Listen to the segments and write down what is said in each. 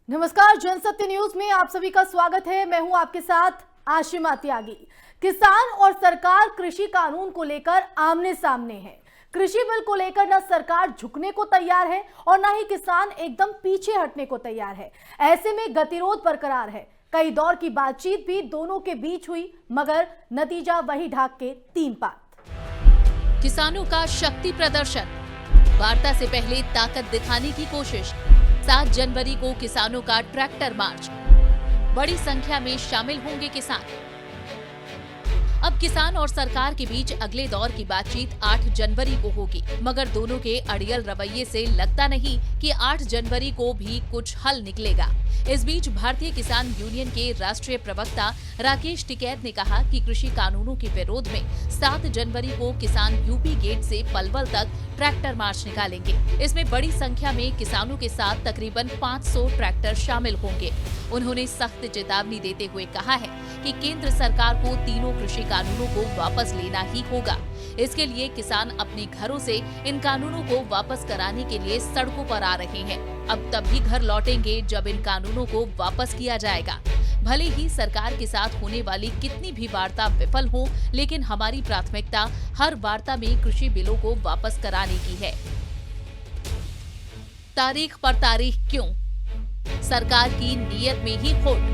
नमस्कार, जनसत्य न्यूज में आप सभी का स्वागत है। मैं हूं आपके साथ आशिमा त्यागी। किसान और सरकार कृषि कानून को लेकर आमने सामने है। कृषि बिल को लेकर न सरकार झुकने को तैयार है और न ही किसान एकदम पीछे हटने को तैयार है। ऐसे में गतिरोध बरकरार है। कई दौर की बातचीत भी दोनों के बीच हुई, मगर नतीजा वही ढाक के तीन पात। किसानों का शक्ति प्रदर्शन, वार्ता से पहले ताकत दिखाने की कोशिश। 7 जनवरी को किसानों का ट्रैक्टर मार्च, बड़ी संख्या में शामिल होंगे किसान। अब किसान और सरकार के बीच अगले दौर की बातचीत 8 जनवरी को होगी, मगर दोनों के अड़ियल रवैये से लगता नहीं कि 8 जनवरी को भी कुछ हल निकलेगा। इस बीच भारतीय किसान यूनियन के राष्ट्रीय प्रवक्ता राकेश टिकैत ने कहा कि कृषि कानूनों के विरोध में 7 जनवरी को किसान यूपी गेट से पलवल तक ट्रैक्टर मार्च निकालेंगे। इसमें बड़ी संख्या में किसानों के साथ तकरीबन 500 ट्रैक्टर शामिल होंगे। उन्होंने सख्त चेतावनी देते हुए कहा है कि केंद्र सरकार को तीनों कृषि कानूनों को वापस लेना ही होगा। इसके लिए किसान अपने घरों से इन कानूनों को वापस कराने के लिए सड़कों पर आ रहे हैं। अब तभी घर लौटेंगे जब इन कानूनों को वापस किया जाएगा। भले ही सरकार के साथ होने वाली कितनी भी वार्ता विफल हो, लेकिन हमारी प्राथमिकता हर वार्ता में कृषि बिलों को वापस कराने की है। तारीख पर तारीख क्यों? सरकार की नीयत में ही खोट।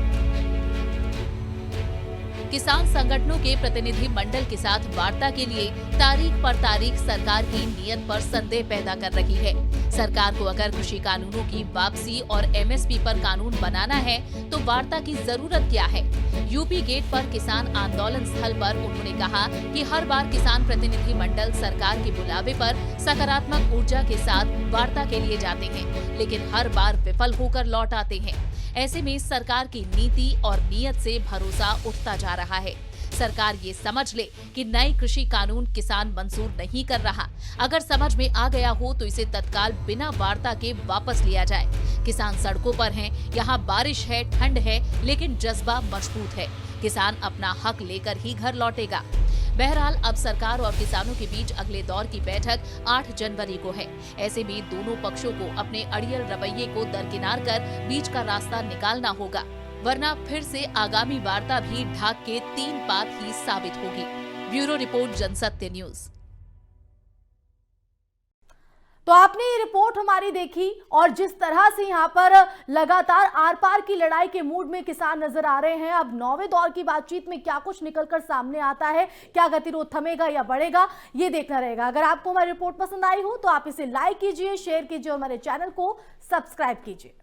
किसान संगठनों के प्रतिनिधि मंडल के साथ वार्ता के लिए तारीख पर तारीख सरकार की नीयत पर संदेह पैदा कर रही है। सरकार को अगर कृषि कानूनों की वापसी और एमएसपी पर कानून बनाना है तो वार्ता की जरूरत क्या है? यूपी गेट पर किसान आंदोलन स्थल पर उन्होंने कहा कि हर बार किसान प्रतिनिधि मंडल सरकार के बुलावे पर सकारात्मक ऊर्जा के साथ वार्ता के लिए जाते हैं, लेकिन हर बार विफल होकर लौट आते हैं। ऐसे में सरकार की नीति और नीयत से भरोसा उठता जा रहा है। सरकार ये समझ ले कि नए कृषि कानून किसान मंजूर नहीं कर रहा। अगर समझ में आ गया हो तो इसे तत्काल बिना वार्ता के वापस लिया जाए। किसान सड़कों पर हैं, यहाँ बारिश है, ठंड है, लेकिन जज्बा मजबूत है। किसान अपना हक लेकर ही घर लौटेगा। बहरहाल अब सरकार और किसानों के बीच अगले दौर की बैठक 8 जनवरी को है। ऐसे में दोनों पक्षों को अपने अड़ियल रवैये को दरकिनार कर बीच का रास्ता निकालना होगा, वरना फिर से आगामी वार्ता भी ढाक के तीन पात ही साबित होगी। Bureau report, Jansatya news. तो आपने ये रिपोर्ट हमारी देखी और जिस तरह से यहाँ पर लगातार आर पार की लड़ाई के मूड में किसान नजर आ रहे हैं। अब 9वें दौर की बातचीत में क्या कुछ निकलकर सामने आता है, क्या गतिरोध थमेगा या बढ़ेगा, ये देखना रहेगा। अगर आपको हमारी रिपोर्ट पसंद आई हो तो आप इसे लाइक कीजिए, शेयर कीजिए और हमारे चैनल को सब्सक्राइब कीजिए।